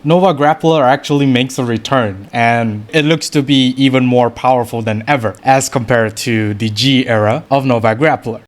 Nova Grappler actually makes a return, and it looks to be even more powerful than ever as compared to the G era of Nova Grappler.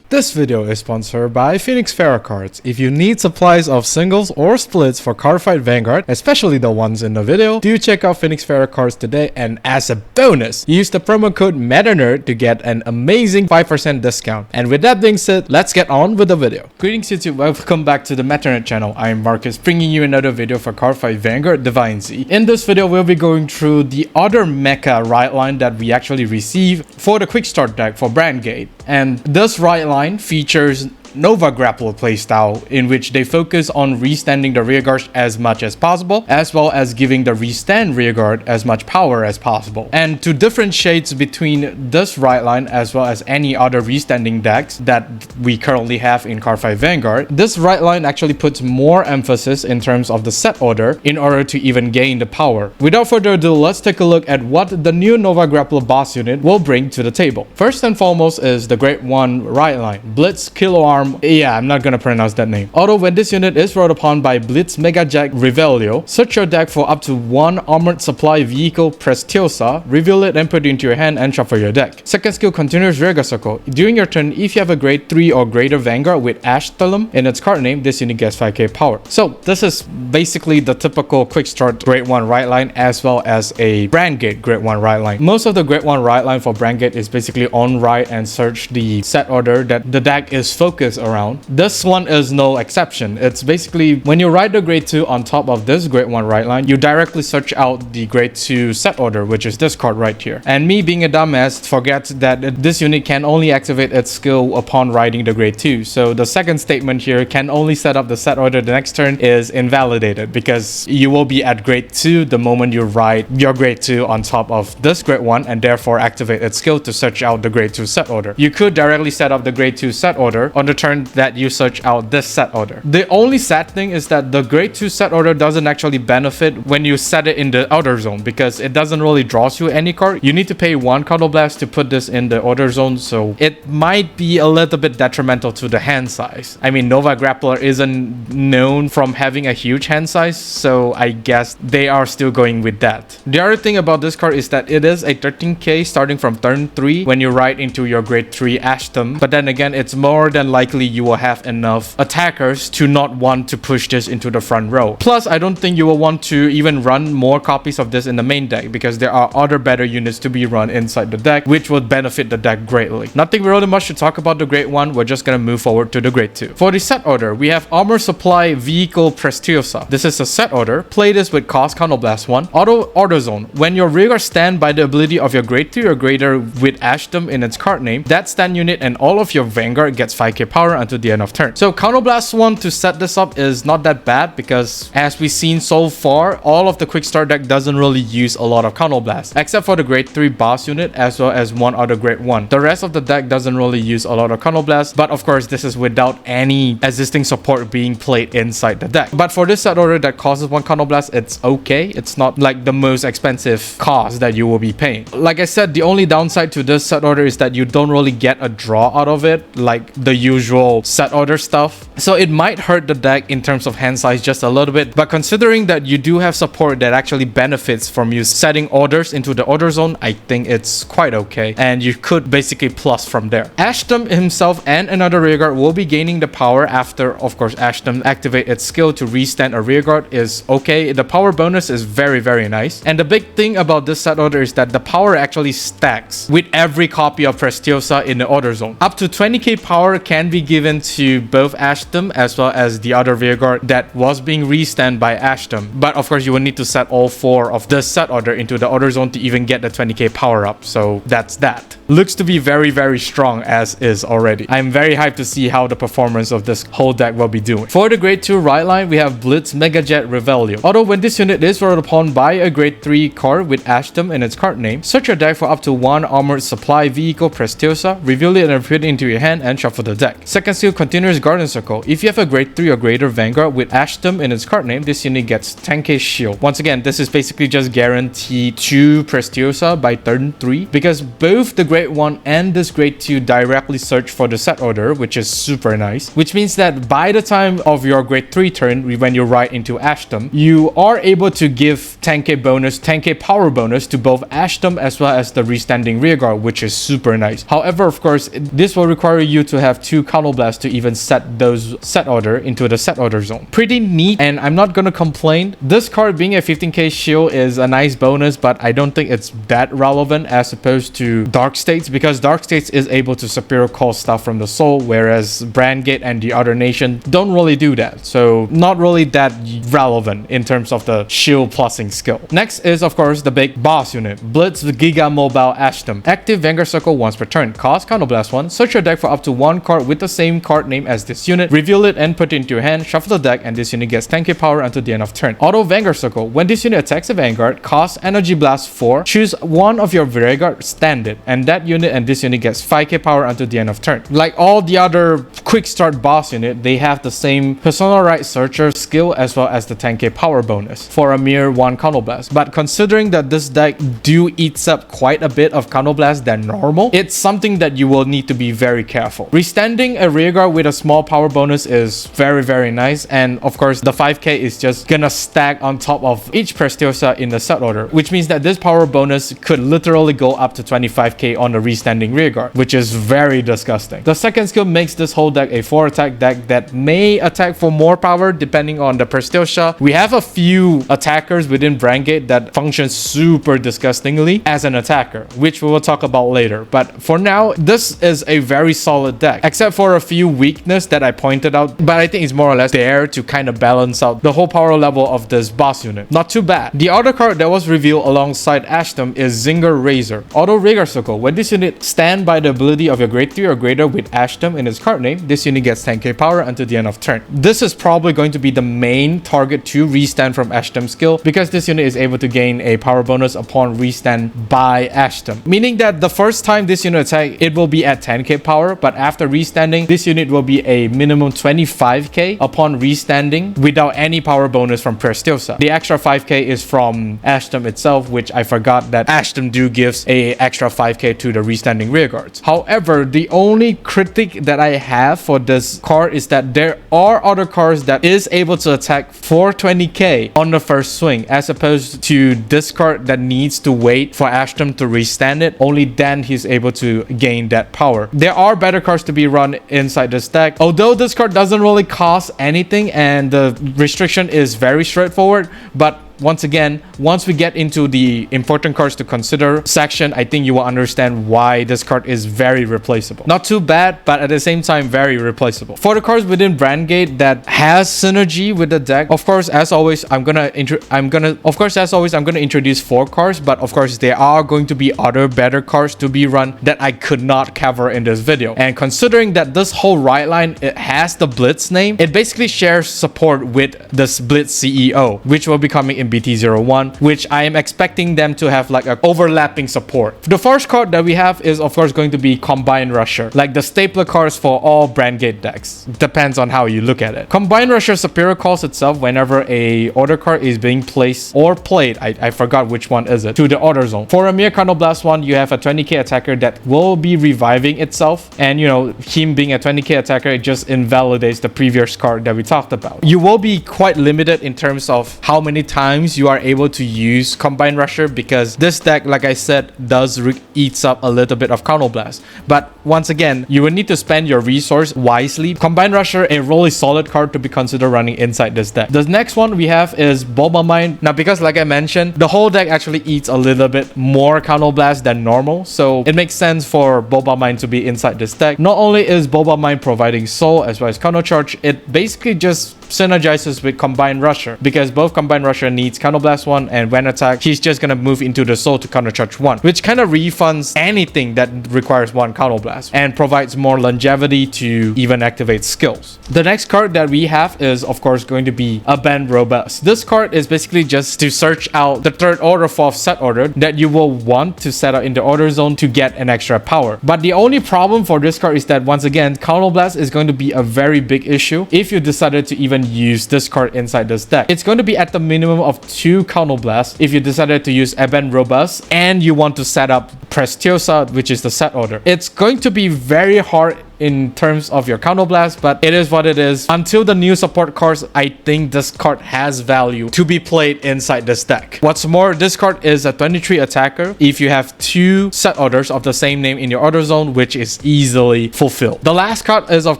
This video is sponsored by Phoenix Ferrocards. If you need supplies of singles or splits for Cardfight Vanguard, especially the ones in the video, do check out Phoenix Ferrocards today, and as a bonus, use the promo code METANERD to get an amazing 5% discount. And with that being said, let's get on with the video. Greetings YouTube, welcome back to the METANERD channel. I am Marcus, bringing you another video for Cardfight Vanguard DivineZ. In this video, we'll be going through the other mecha Rideline that we actually received for the quick start deck for Brandt. And this Rideline features Nova Grappler playstyle, in which they focus on restanding the rearguard as much as possible, as well as giving the restand rearguard as much power as possible. And to differentiate between this Rideline as well as any other restanding decks that we currently have in Cardfight Vanguard, this Rideline actually puts more emphasis in terms of the set order in order to even gain the power. Without further ado, let's take a look at what the new Nova Grappler boss unit will bring to the table. First and foremost is the Grade 1 Rideline, Blitz Kiloarm. Yeah, I'm not gonna pronounce that name. Although when this unit is rolled upon by Blitz Megajet Revillo, search your deck for up to one armored supply vehicle Pretiosa, reveal it and put it into your hand and shuffle your deck. Second skill, Continuous Rearguard Circle. During your turn, if you have a grade 3 or greater Vanguard with Astrum in its card name, this unit gets 5k power. So this is basically the typical quick start grade 1 Rideline as well as a Brandt grade 1 Rideline. Most of the grade 1 Rideline for Brandt is basically on ride and search the set order that the deck is focused around. This one is no exception. It's basically when you ride the grade 2 on top of this grade 1 Rideline, you directly search out the grade 2 set order, which is this card right here. And me being a dumbass forgets that this unit can only activate its skill upon riding the grade 2. So the second statement here, can only set up the set order the next turn, is invalidated because you will be at grade 2 the moment you ride your grade 2 on top of this grade 1 and therefore activate its skill to search out the grade 2 set order. You could directly set up the grade 2 set order on the turn that you search out this set order. The only sad thing is that the grade 2 set order doesn't actually benefit when you set it in the outer zone because it doesn't really draw you any card. You need to pay 1 Counter Blast to put this in the outer zone, so it might be a little bit detrimental to the hand size. I mean, Nova Grappler isn't known from having a huge hand size, so I guess they are still going with that. The other thing about this card is that it is a 13k starting from turn 3 when you ride into your grade 3 Astrum, but then again, it's more than likely you will have enough attackers to not want to push this into the front row. Plus, I don't think you will want to even run more copies of this in the main deck because there are other better units to be run inside the deck, which would benefit the deck greatly. Nothing really much to talk about the grade 1. We're just gonna move forward to the grade 2. For the set order, we have Armor Supply Vehicle Pretiosa. This is a set order. Play this with cost Counter Blast 1. Auto Zone. When your rearguard stand by the ability of your grade 3 or greater with Astrum in its card name, that stand unit and all of your Vanguard gets 5k power until the end of turn. So Counter Blast 1 to set this up is not that bad because as we've seen so far, all of the quick start deck doesn't really use a lot of Counter Blast except for the grade 3 boss unit as well as one other grade 1. The rest of the deck doesn't really use a lot of Counter Blast, but of course this is without any existing support being played inside the deck. But for this set order that causes 1 Counter Blast, it's okay. It's not like the most expensive cost that you will be paying. Like I said, the only downside to this set order is that you don't really get a draw out of it like the usual set order stuff, so it might hurt the deck in terms of hand size just a little bit. But considering that you do have support that actually benefits from you setting orders into the order zone, I think it's quite okay, and you could basically plus from there. Astrum himself and another rearguard will be gaining the power after, of course, Astrum activate its skill to restand a rearguard is okay. The power bonus is very nice, and the big thing about this set order is that the power actually stacks with every copy of Pretiosa in the order zone. Up to 20k power can be given to both Astrum as well as the other rearguard that was being restand by Astrum. But of course, you will need to set all 4 of the set order into the order zone to even get the 20k power up. So that's that. Looks to be very strong as is already. I'm very hyped to see how the performance of this whole deck will be doing. For the grade 2 Rideline, we have Blitz Megajet Revillo. Although when this unit is rolled upon by a grade 3 card with Astrum in its card name, search your deck for up to 1 armored supply vehicle Pretiosa, reveal it and put it into your hand and shuffle the deck. Second skill, Continuous Garden Circle. If you have a grade 3 or greater Vanguard with Astrum in its card name, this unit gets 10k shield. Once again, this is basically just guaranteed 2 Pretiosa by turn 3 because both the grade grade 1 and this grade 2 directly search for the set order, which is super nice, which means that by the time of your grade 3 turn, when you ride into Astrum, you are able to give 10k bonus, 10k power bonus to both Astrum as well as the restanding rearguard, which is super nice. However, of course, this will require you to have 2 counterblast to even set those set order into the set order zone. Pretty neat, and I'm not gonna complain. This card being a 15k shield is a nice bonus, but I don't think it's that relevant as opposed to Dark States, because Dark States is able to superior call stuff from the soul, whereas Brandt and the other nation don't really do that. So not really that relevant in terms of the shield plussing skill. Next is of course the big boss unit, Blitz Giga Mobile Astrum. Active Vanguard Circle once per turn. Cost counterblast 1. Search your deck for up to 1 card with the same card name as this unit. Reveal it and put it into your hand. Shuffle the deck, and this unit gets 10k power until the end of turn. Auto Vanguard Circle. When this unit attacks a Vanguard, cost Energy Blast 4. Choose one of your Vanguard, stand it, and that unit and this unit gets 5k power until the end of turn. Like all the other quick start boss unit, they have the same Personal Right Searcher skill as well as the 10k power bonus for a mere 1 counterblast. But considering that this deck eats up quite a bit of counterblast than normal, it's something that you will need to be very careful. Restanding a rearguard with a small power bonus is very nice, and of course the 5k is just gonna stack on top of each Pretiosa in the set order, which means that this power bonus could literally go up to 25k on the restanding rearguard, which is very disgusting. The second skill makes this whole deck a 4 attack deck that may attack for more power depending on the Pretiosa. We have a few attackers within Brandt that function super disgustingly as an attacker, which we will talk about later. But for now, this is a very solid deck, except for a few weaknesses that I pointed out, but I think it's more or less there to kind of balance out the whole power level of this boss unit. Not too bad. The other card that was revealed alongside Astrum is Zinger Razer. Auto Vanguard Circle. When this unit stand by the ability of your grade 3 or greater with Astrum in its card name, this unit gets 10k power until the end of turn. This is probably going to be the main target to restand from Astrum skill, because this unit is able to gain a power bonus upon restand by Astrum, meaning that the first time this unit attack, it will be at 10k power, but after restanding, this unit will be a minimum 25k upon restanding without any power bonus from Pretiosa. The extra 5k is from Astrum itself, which I forgot that Astrum gives a extra 5k to the restanding rearguards. However, the only critique that I have for this card is that there are other cards that is able to attack for 20k on the first swing, as opposed to this card that needs to wait for Astrum to restand it. Only then he's able to gain that power. There are better cards to be run inside this deck, although this card doesn't really cost anything and the restriction is very straightforward. But once again, once we get into the important cards to consider section, I think you will understand why this card is very replaceable. Not too bad, but at the same time very replaceable. For the cards within Brandt that has synergy with the deck, of course, as always, I'm gonna introduce 4 cards, but of course there are going to be other better cards to be run that I could not cover in this video. And considering that this whole Rideline, it has the Blitz name, it basically shares support with this Blitz CEO, which will be coming in BT01, which I am expecting them to have like a overlapping support. The first card that we have is of course going to be Combine Rusher, like the stapler cards for all Brandt decks. Depends on how you look at it. Combine Rusher superior calls itself whenever a order card is being placed or played, I forgot which one is it, to the order zone. For a mere counterblast 1, you have a 20k attacker that will be reviving itself, and you know, him being a 20k attacker, it just invalidates the previous card that we talked about. You will be quite limited in terms of how many times you are able to use Combine Rusher, because this deck, like I said, does eats up a little bit of counterblast. But once again, you will need to spend your resource wisely. Combine Rusher, a really solid card to be considered running inside this deck. The next one we have is Boba Mine. Now, because like I mentioned, the whole deck actually eats a little bit more counterblast than normal, so it makes sense for Boba Mine to be inside this deck. Not only is Boba Mine providing soul as well as counter charge, it basically just synergizes with Combine Rusher, because both Combine Rusher needs counterblast 1, and when attacked, he's just gonna move into the soul to countercharge 1, which kind of refunds anything that requires 1 counterblast and provides more longevity to even activate skills. The next card that we have is of course going to be a Bend Robust. This card is basically just to search out the 3rd order, 4th set order that you will want to set out in the order zone to get an extra power. But the only problem for this card is that once again, counterblast is going to be a very big issue if you decided to even even use this card inside this deck. It's going to be at the minimum of 2 Counterblast if you decided to use Eben Robust and you want to set up Pretiosa, which is the set order. It's going to be very hard in terms of your counterblast, but it is what it is. Until the new support cards, I think this card has value to be played inside this deck. What's more, this card is a 23 attacker if you have 2 set orders of the same name in your order zone, which is easily fulfilled. The last card is of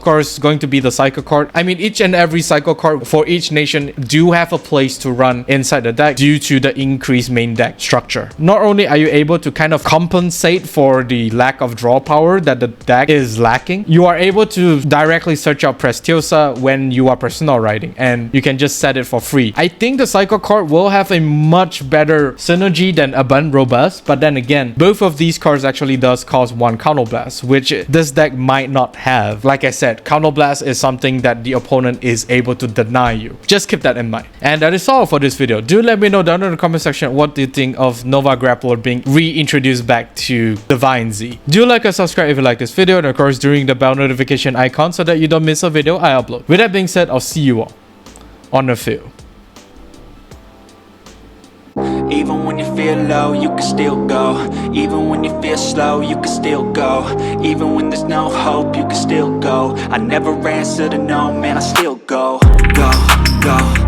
course going to be the cycle card. I mean, each and every cycle card for each nation do have a place to run inside the deck due to the increased main deck structure. Not only are you able to kind of compensate for the lack of draw power that the deck is lacking, you are able to directly search out Pretiosa when you are personal riding, and you can just set it for free. I think the cycle card will have a much better synergy than Abundant Robust, but then again, both of these cards actually does cause 1 Counterblast, which this deck might not have. Like I said, Counterblast is something that the opponent is able to deny you. Just keep that in mind. And that is all for this video. Do let me know down in the comment section what do you think of Nova Grappler being reintroduced back to DivineZ. Do like and subscribe if you like this video, and of course during the bell notification icon so that you don't miss a video I upload. With that being said, I'll see you all on the field. Even when you feel low, you can still go. Even when you feel slow, you can still go. Even when there's no hope, you can still go. I never answer to no, man, I still go. Go, go.